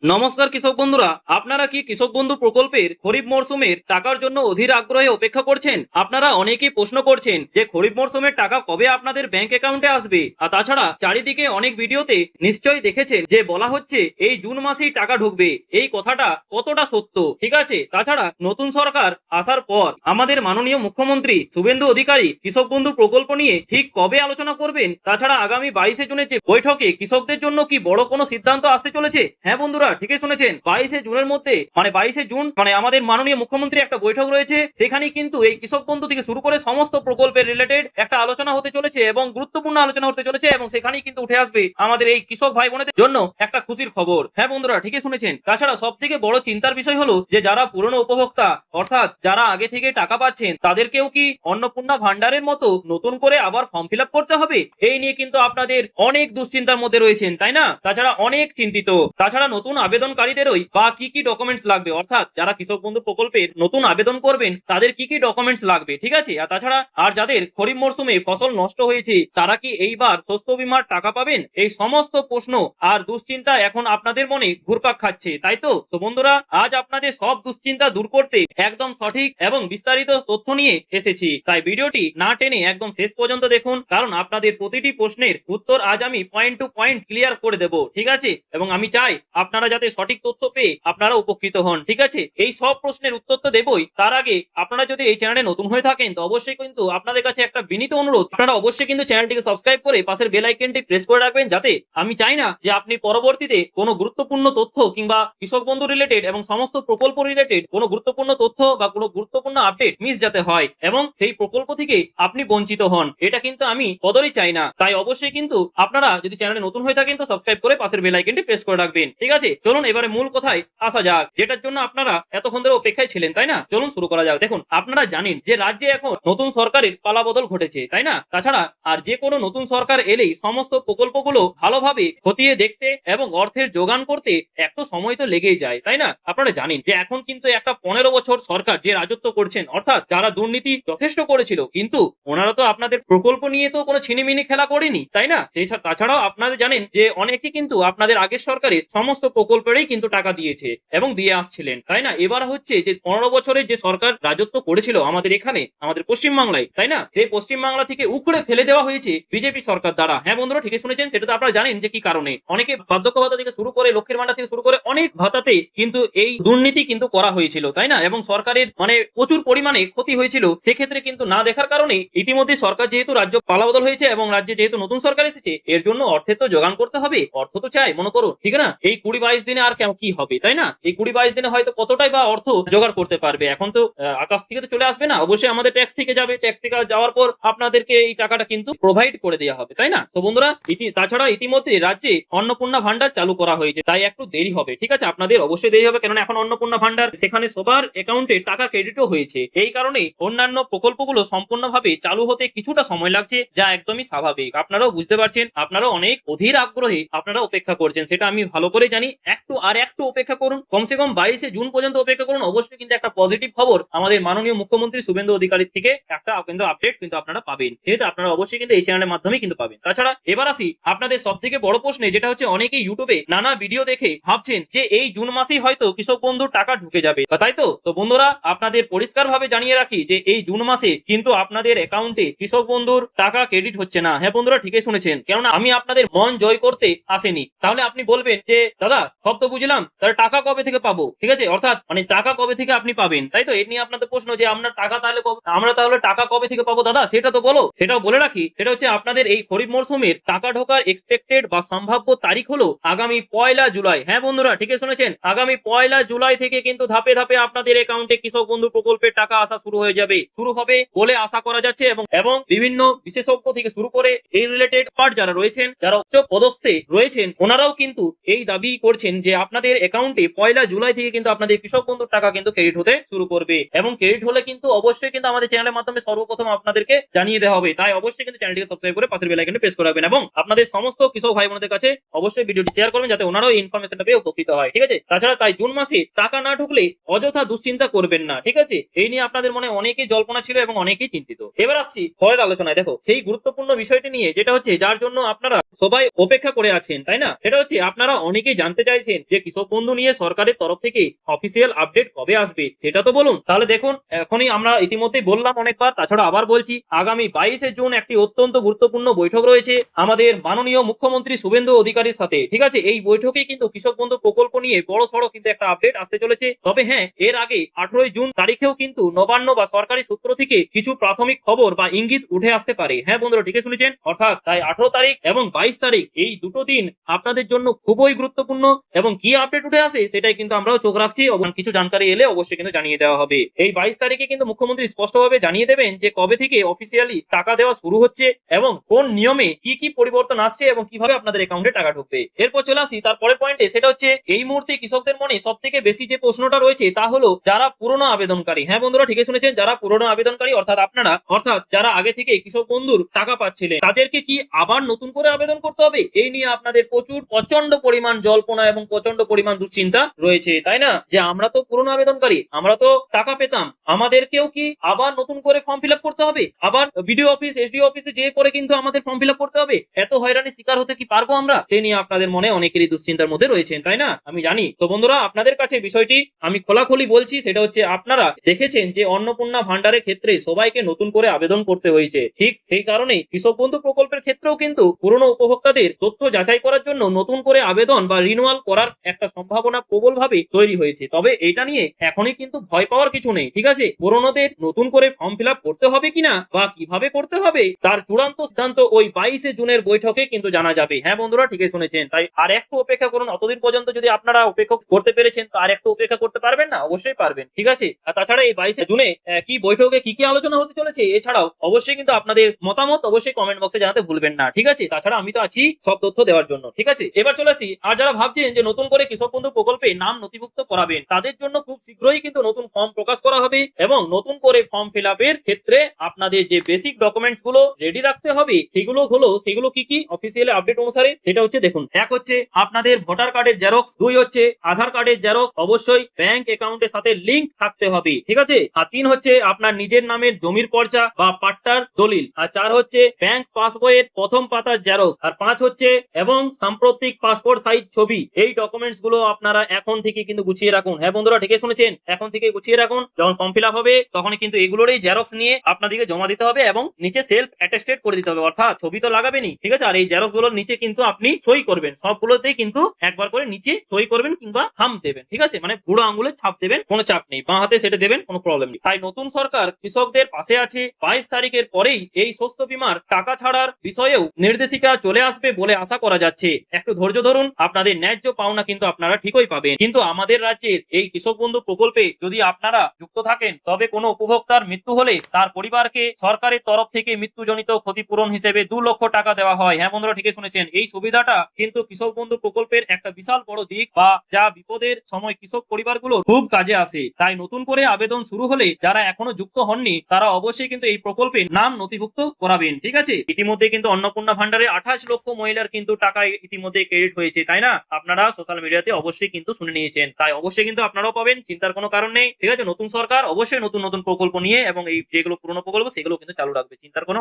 নমস্কার কৃষক বন্ধুরা, আপনারা কি কৃষক বন্ধু প্রকল্পের খরিফ মরশুমের টাকার জন্য অধীর আগ্রহে অপেক্ষা করছেন? আপনারা অনেকেই প্রশ্ন করছেন যে খরিফ মরশুমের টাকা কবে আপনাদের ব্যাংক অ্যাকাউন্টে আসবে। আর তাছাড়া চারিদিকে অনেক ভিডিওতে নিশ্চয়ই দেখেছেন যে বলা হচ্ছে এই জুন মাসেই টাকা ঢুকবে। এই কথাটা কতটা সত্য? ঠিক আছে, তাছাড়া নতুন সরকার আসার পর আমাদের মাননীয় মুখ্যমন্ত্রী শুভেন্দু অধিকারী কৃষক বন্ধু প্রকল্প নিয়ে ঠিক কবে আলোচনা করবেন? তাছাড়া আগামী 22শে জুনের যে বৈঠকে কৃষকদের জন্য কি বড় কোনো সিদ্ধান্ত আসতে চলেছে? হ্যাঁ বন্ধুরা, ঠিকই শুনেছেন, 22শে জুনের মধ্যে মানে 22শে জুন মানে আমাদের মাননীয় মুখ্যমন্ত্রী একটা বৈঠক রয়েছে। সেখানে কিন্তু এই কৃষক বন্ধু থেকে শুরু করে সমস্ত প্রকল্পের রিলেটেড একটা আলোচনা হতে চলেছে এবং গুরুত্বপূর্ণ আলোচনা হতে চলেছে এবং সেখানেই কিন্তু উঠে আসবে আমাদের এই কৃষক ভাই বোনেদের জন্য একটা খুশির খবর। হ্যাঁ বন্ধুরা, ঠিকই শুনেছেন। তাছাড়া সব থেকে বড় চিন্তার বিষয় হলো যে যারা পুরনো উপভোক্তা অর্থাৎ যারা আগে থেকে টাকা পাচ্ছেন তাদেরকেও কি অন্নপূর্ণা ভান্ডারের মতো নতুন করে আবার ফর্ম ফিল আপ করতে হবে? এই নিয়ে কিন্তু আপনাদের অনেক দুশ্চিন্তার মধ্যে রয়েছেন, তাই না? তাছাড়া অনেক চিন্তিত। তাছাড়া নতুন আবেদনকারীদেরই বা কি কি ডকুমেন্টস লাগবে, অর্থাৎ যারা কৃষক বন্ধু প্রকল্পের নতুন আবেদন করবেন তাদের কি কি ডকুমেন্টস লাগবে, ঠিক আছে? আর তাছাড়া আর যাদের খরিফ মরশুমে ফসল নষ্ট হয়েছে তারা কি এইবার শস্য বীমার টাকা পাবেন? এই সমস্ত প্রশ্ন আর দুশ্চিন্তা এখন আপনাদের মনে ঘুরপাক খাচ্ছে, তাই তো? তো বন্ধুরা, আজ আপনাদের সব দুশ্চিন্তা দূর করতে একদম সঠিক এবং বিস্তারিত তথ্য নিয়ে এসেছি। তাই ভিডিওটি না টেনে একদম শেষ পর্যন্ত দেখুন, কারণ আপনাদের প্রতিটি প্রশ্নের উত্তর আজ আমি পয়েন্ট টু পয়েন্ট ক্লিয়ার করে দেব, ঠিক আছে? এবং আমি চাই আপনারা যাতে সঠিক তথ্য পেয়ে আপনারা উপকৃত হন, ঠিক আছে? এই সব প্রশ্নের উত্তর তো দেবই, তার আগে আপনারা যদি এই চ্যানেলে নতুন হয়ে থাকেন তো অবশ্যই কিন্তু আপনাদের কাছে একটা বিনীত অনুরোধ, আপনারা অবশ্যই কিন্তু চ্যানেলটিকে সাবস্ক্রাইব করে পাশের বেল আইকনটি প্রেস করে রাখবেন, যাতে আমি চাই না যে আপনি পরবর্তীতে কোনো গুরুত্বপূর্ণ তথ্য কিংবা কৃষক বন্ধু রিলেটেড এবং সমস্ত প্রকল্প রিলেটেড কোনো গুরুত্বপূর্ণ তথ্য বা কোনো গুরুত্বপূর্ণ আপডেট মিস যাতে হয় এবং সেই প্রকল্প থেকে আপনি বঞ্চিত হন, এটা কিন্তু আমি কদরই চাই না। তাই অবশ্যই কিন্তু আপনারা যদি চ্যানেলে নতুন হয়ে থাকেন তো সাবস্ক্রাইব করে পাশের বেল আইকনটি প্রেস করে রাখবেন, ঠিক আছে? চলুন এবারে মূল কথায় আসা যাক, যেটার জন্য আপনারা এতক্ষণ ধরে অপেক্ষায় ছিলেন, তাই না? চলুন শুরু করা যাক। দেখুন, আপনারা জানেন যে রাজ্যে এখন নতুন সরকারের পালাবদল ঘটেছে, তাই না? তাছাড়া আর যে কোনো নতুন সরকার এলেই সমস্ত প্রকল্পগুলো ভালোভাবে খতিয়ে দেখতে এবং অর্থের যোগান করতে একটু সময় তো লেগেই যায়, তাই না? আপনারা জানেন যে এখন কিন্তু একটা 15 বছর সরকার যে রাজত্ব করছেন, অর্থাৎ যারা দুর্নীতি যথেষ্ট করেছিল, কিন্তু ওনারা তো আপনাদের প্রকল্প নিয়ে তো কোনো ছিনিমিনি খেলা করেনি, তাই না? তাছাড়াও আপনারা জানেন যে অনেকে কিন্তু আপনাদের আগের সরকারের সমস্ত প্রকল্পেরই কিন্তু টাকা দিয়েছে এবং দিয়ে আসছিলেন, তাই না? এবার হচ্ছে যে 15 বছরের যে সরকার রাজত্ব করেছিল আমাদের এখানে আমাদের পশ্চিমবাংলায়, তাই না? সেই পশ্চিমবাংলা থেকে উকড়ে ফেলে দেওয়া হয়েছে বিজেপি সরকার দ্বারা। হ্যাঁ বন্ধুরা, ঠিকই শুনেছেন। সেটা তো আপনারা জানেন যে কি কারণে। অনেকে বার্ধক্য ভাতা থেকে শুরু করে লক্ষ্মীর ভান্ডার থেকে শুরু করে অনেক ভাতাতে কিন্তু এই দুর্নীতি কিন্তু করা হয়েছিল, তাই না? এবং সরকারের মানে প্রচুর পরিমাণে ক্ষতি হয়েছিল। সেক্ষেত্রে কিন্তু না দেখার কারণে ইতিমধ্যে সরকার যেহেতু রাজ্য পালাবদল হয়েছে এবং রাজ্যে যেহেতু নতুন সরকার এসেছে, এর জন্য অর্থের তো যোগান করতে হবে। অর্থ তো চাই, মনে করো, ঠিক না? এই 20-22 দিনে আর কি হবে, তাই না? এই 20-22 দিনে হয়তো কতটাই বা অর্থ জোগাড় করতে পারবে। এখন তো আকাশ থেকে তো চলে আসবে না, অবশ্যই আমাদের ট্যাক্স থেকে যাবে। ট্যাক্স থেকে যাওয়ার পর আপনাদেরকে এই টাকাটা কিন্তু প্রোভাইড করে দেওয়া হবে, তাই না? তো বন্ধুরা, তাছাড়া ইতিমধ্যে রাজ্যে অন্নপূর্ণা ভান্ডার চালু করা হয়েছে, তাই একটু দেরি হবে, ঠিক আছে? আপনাদের অবশ্যই দেরি হবে, কেননা এখন অন্নপূর্ণা ভান্ডার সেখানে সবার অ্যাকাউন্টে টাকা ক্রেডিটও হয়েছে। এই কারণে অন্যান্য প্রকল্পগুলো সম্পূর্ণভাবে চালু হতে কিছুটা সময় লাগছে, যা একদমই স্বাভাবিক। আপনারাও বুঝতে পারছেন, আপনারাও অনেক অধীর আগ্রহে আপনারা অপেক্ষা করছেন, সেটা আমি ভালো করে জানি। একটু অপেক্ষা করুন, কমসে কম 22শে জুন পর্যন্ত অপেক্ষা করুন। অবশ্যই কিন্তু একটা পজিটিভ খবর আমাদের মাননীয় মুখ্যমন্ত্রী শুভেন্দু অধিকারীর থেকে একটা কিন্তু আপডেট কিন্তু আপনারা পাবেন, যেহেতু আপনারা অবশ্যই কিন্তু এই চ্যানেলের মাধ্যমে কিন্তু পাবেন। তাছাড়া এবার আসি আপনাদের সব থেকে বড় প্রশ্নে, যেটা হচ্ছে অনেকেই ইউটিউবে নানা ভিডিও দেখে ভাবছেন যে এই জুন মাসেই হয়তো কৃষক বন্ধুর টাকা ঢুকে যাবে, তাই তো? তো বন্ধুরা, আপনাদের পরিষ্কার ভাবে জানিয়ে রাখি যে এই জুন মাসে কিন্তু আপনাদের অ্যাকাউন্টে কৃষক বন্ধুর টাকা ক্রেডিট হচ্ছে না। হ্যাঁ বন্ধুরা, ঠিকই শুনেছেন, কেননা আমি আপনাদের মন জয় করতে আসেনি। তাহলে আপনি বলবেন যে দাদা সব তো বুঝলাম, তাহলে টাকা কবে থেকে পাবো, ঠিক আছে? অর্থাৎ মানে টাকা কবে থেকে আপনি পাবেন, তাই তো? এ নিয়ে আপনাদের প্রশ্ন যে আমরা তাহলে টাকা কবে থেকে পাবো দাদা, সেটা তো বলো। সেটাও বলে রাখি, সেটা হচ্ছে আপনাদের এই খরিফ মরশুমের টাকা ঢোকার এক্সপেক্টেড বা সম্ভাব্য তারিখ হলো আগামী 1 জুলাই। হ্যাঁ বন্ধুরা, ঠিকই শুনেছেন, আগামী 1 জুলাই থেকে কিন্তু ধাপে ধাপে আপনাদের অ্যাকাউন্টে কৃষক বন্ধু প্রকল্পের টাকা আসা শুরু হবে বলে আশা করা যাচ্ছে এবং বিভিন্ন বিশেষজ্ঞ থেকে শুরু করে এই রিলেটেড এক্সপার্ট যারা রয়েছেন, যারা উচ্চ পদস্থে রয়েছেন, ওনারাও কিন্তু এই দাবি করছেন যে আপনাদের অ্যাকাউন্টে 1 জুলাই থেকে কিন্তু আপনাদের কৃষক বন্ধুর টাকা কিন্তু ক্রেডিট হতে শুরু করবে এবং ক্রেডিট হলে কিন্তু অবশ্যই কিন্তু আমাদের চ্যানেলের মাধ্যমে সর্বপ্রথম আপনাদেরকে জানিয়ে দেওয়া হবে। তাই অবশ্যই কিন্তু চ্যানেলটিকে সাবস্ক্রাইব করে পাশের বেল আইকনটি প্রেস করে রাখবেন এবং আপনাদের সমস্ত কৃষক ভাই বোনদের কাছে অবশ্যই ভিডিওটি শেয়ার করবেন, যাতে ওনারাও এই ইনফরমেশনটা পেয়ে উপকৃত হয়, ঠিক আছে? তাছাড়া তাই জুন মাসে টাকা না ঢুকলে অযথা দুশ্চিন্তা করবেন না, ঠিক আছে? এই নিয়ে আপনাদের মনে অনেকেই জল্পনা ছিল এবং অনেকেই চিন্তিত। এবার আসছি পরের আলোচনায়। দেখো, সেই গুরুত্বপূর্ণ বিষয়টি নিয়ে, যেটা হচ্ছে যার জন্য আপনারা সবাই অপেক্ষা করে আছেন, তাই না? সেটা হচ্ছে আপনারা অনেকেই জানতে চাইছেন যে কৃষক বন্ধু নিয়ে সরকারের তরফ থেকে অফিসিয়াল আপডেট কবে আসবে সেটা তো বলুন। তাহলে দেখুন, এখনই আমরা ইতিমধ্যেই বললাম অনেকবার, তাছাড়া আবার বলছি, আগামী 22শে জুন একটি অত্যন্ত গুরুত্বপূর্ণ বৈঠক রয়েছে আমাদের মাননীয় মুখ্যমন্ত্রী শুভেন্দু অধিকারীর সাথে। ঠিক আছে, এই বৈঠকে কিন্তু কৃষক বন্ধু প্রকল্প নিয়ে বড় সড়ো কিন্তু একটা আপডেট আসতে চলেছে। তবে হ্যাঁ, এর আগে 18ই জুন তারিখেও কিন্তু নবান্ন বা সরকারি সূত্র থেকে কিছু প্রাথমিক খবর বা ইঙ্গিত উঠে আসতে পারে। হ্যাঁ বন্ধুরা, ঠিকই শুনেছেন। অর্থাৎ তাই 18 তারিখ এবং 22 তারিখ এই দুটো দিন আপনাদের জন্য খুবই গুরুত্বপূর্ণ, এবং কি আপডেট উঠে আসে সেটাই কিন্তু আমরাও চোখ রাখছি। কিছু জানকারি এলে অবশ্যই কিন্তু জানিয়ে দেওয়া হবে। এই 22 তারিখে কিন্তু মুখ্যমন্ত্রী স্পষ্টভাবে জানিয়ে দেবেন যে কবে থেকে অফিসিয়ালি টাকা দেওয়া শুরু হচ্ছে এবং কোন নিয়মে কি কি পরিবর্তন আসছে এবং কিভাবে আপনাদের অ্যাকাউন্টে টাকা ঢুকবে। এরপর চলে আসি তারপরের পয়েন্টে, সেটা হচ্ছে এই মুহূর্তে কৃষকদের মনে সব থেকে বেশি যে প্রশ্নটা রয়েছে তা হলো যারা পুরনো আবেদনকারী। হ্যাঁ বন্ধুরা, ঠিকই শুনেছেন, যারা পুরনো আবেদনকারী অর্থাৎ আপনারা, অর্থাৎ যারা আগে থেকে কৃষক বন্ধুর টাকা পাচ্ছিলেন, তাদেরকে কি আবার নতুন করে আবেদন করতে হবে? এই নিয়ে আপনাদের প্রচন্ড পরিমাণ জল্পনা এবং প্রচন্ড পরিমাণ দুশ্চিন্তা রয়েছে, তাই না? যে আমরা তো পুরনো আবেদনকারী, আমরা তো টাকা পেতাম, আমাদেরকেও কি আবার নতুন করে ফর্ম ফিল আপ করতে হবে? আবার বিডিও অফিস, এসডিও অফিসে যেয়ে পরে কিন্তু আমাদের ফর্ম ফিল আপ করতে হবে? এত হয়রানির শিকার হতে কি পারবো আমরা? সেই নিয়ে আপনাদের মনে অনেকেরই দুশ্চিন্তার মধ্যে রয়েছেন, তাই না? আমি জানি। তো বন্ধুরা, আপনাদের কাছে বিষয়টি আমি খোলাখুলি বলছি, সেটা হচ্ছে আপনারা দেখেছেন যে অন্নপূর্ণা ভান্ডারের ক্ষেত্রে সবাইকে নতুন করে আবেদন করতে হয়েছে। ঠিক সেই কারণেই কৃষক বন্ধু প্রকল্পের ক্ষেত্রেও কিন্তু পুরনো উপভোক্তাদের তথ্য যাচাই করার জন্য নতুন করে আবেদন বা রিনুয়াল করার একটা সম্ভাবনা প্রবলভাবে তৈরি হয়েছে। তবে এটা নিয়ে এখনই কিন্তু ভয় পাওয়ার কিছু নেই। ঠিক আছে, পুরনোদের নতুন করে ফর্ম ফিল আপ করতে হবে কিনা বা কিভাবে করতে হবে তার চূড়ান্ত সিদ্ধান্ত ওই 22শে জুনের বৈঠকে কিন্তু জানা যাবে। হ্যাঁ বন্ধুরা, ঠিকই শুনেছেন। তাই আর একটু অপেক্ষা করুন। অতদিন পর্যন্ত যদি আপনারা অপেক্ষা করতে পেরেছেন, তো আর একটু অপেক্ষা করতে পারবেন না? অবশ্যই পারবেন। ঠিক আছে, আর তাছাড়া এই 22শে জুনে কি বৈঠকে কি কি আলোচনা হতে চলেছে, এছাড়াও অবশ্যই কিন্তু আপনাদের মতামত অবশ্যই কমেন্ট বক্সে জানাতে ভুলবেন না। ঠিক আছে, তাছাড়া আমি তো আছি সব তথ্য দেওয়ার জন্য। ঠিক আছে, এবার চলে আসি, আর যারা ভাবছেন যে নতুন করে কৃষক বন্ধু প্রকল্পে নাম নথিভুক্ত করাবেন, তাদের জন্য খুব শীঘ্রই কিন্তু নতুন ফর্ম প্রকাশ করা হবে এবং নতুন করে ফর্ম ফিল আপের ক্ষেত্রে আপনাদের যে বেসিক ডকুমেন্টস গুলো রেডি রাখতে হবে সেগুলো কি কি অফিসিয়াল আপডেট অনুসারে, সেটা হচ্ছে দেখুন, এক হচ্ছে আপনাদের ভোটার কার্ডের জেরক্স, দুই হচ্ছে আধার কার্ডের জেরক্স, অবশ্যই ব্যাংক অ্যাকাউন্টের সাথে লিংক থাকতে হবে। ঠিক আছে, আর তিন হচ্ছে আপনার নিজের নামের জমির পর্চা বা পাট্টার দলিল, আর চার হচ্ছে ব্যাংক পাসবইয়ের প্রথম পাতার জেরক্স, আর পাঁচ হচ্ছে এবং সাম্প্রতিক পাসপোর্ট সাইজ ছবি। এই ডকুমেন্টস গুলো আপনারা এখন থেকে কিন্তু গুছিয়ে রাখুন। হ্যাঁ বন্ধুরা, ঠিকই শুনেছেন, এখন থেকে গুছিয়ে রাখুন। যখন ফর্ম ফিল আপ হবে তখনই কিন্তু এগুলোরই জেরক্স নিয়ে আপনাদেরকে জমা দিতে হবে এবং নিচে সেলফ অ্যাটেস্টেড করে দিতে হবে, অর্থাৎ ছবি তো লাগাবেনই। ঠিক আছে, আর এই জেরক্স গুলোর নিচে কিন্তু আপনি সই করবেন, সবগুলোতেই কিন্তু একবার করে নিচে সই করবেন কিংবা থাম দেবেন। ঠিক আছে, মানে বুড়ো আঙুলে ছাপ দেবেন, কোনো চাপ নেই, বাঁ হাতে সেটা দেবেন, কোনো প্রবলেম নেই। তাই নতুন সরকার কৃষকদের পাশে আছে। 22 তারিখের পরেই এই শস্য বীমার টাকা ছাড়ার বিষয়েও নির্দেশিকা চলে আসবে বলে আশা করা যাচ্ছে। একটু ধৈর্য ধরুন, আপনাদের ন্যায্য পাওনা কিন্তু আপনারা ঠিকই পাবেন। কিন্তু আমাদের রাজ্যের এই কৃষক বন্ধু প্রকল্পে যদি আপনারা যুক্ত থাকেন, তবে কোনো উপভোক্তার মৃত্যু হলে তার পরিবারকে সরকারের তরফ থেকে মৃত্যুজনিত ক্ষতিপূরণ হিসেবে 2 লক্ষ টাকা দেওয়া হয়। হ্যাঁ বন্ধুরা, ঠিকই শুনেছেন। এই সুবিধাটা কিন্তু কৃষক বন্ধু প্রকল্পের একটা বিশাল বড় দিক, বা যা বিপদের সময় কৃষক পরিবারগুলো খুব কাজে আসে। তাই নতুন করে আবেদন শুরু হলে যারা এখনো যুক্ত হননি, তারা অবশ্যই কিন্তু এই প্রকল্পে নাম নথিভুক্ত করাবেন। ঠিক আছে, ইতিমধ্যে কিন্তু অন্নপূর্ণা ভান্ডারে 28 লক্ষ মহিলার কিন্তু টাকা ইতিমধ্যে ক্রেডিট হয়েছে, তাই না? আপনারা সোশ্যাল মিডিয়াতে অবশ্যই কিন্তু শুনে নিয়েছেন, তাই অবশ্যই কিন্তু আপনারাও পাবেন, চিন্তার কোনো কারণ নেই। ঠিক আছে, নতুন সরকার অবশ্যই নতুন নতুন প্রকল্প নিয়ে এবং এই যেগুলো পুরনো প্রকল্প সেগুলো কিন্তু চালু রাখবে, চিন্তার কোনো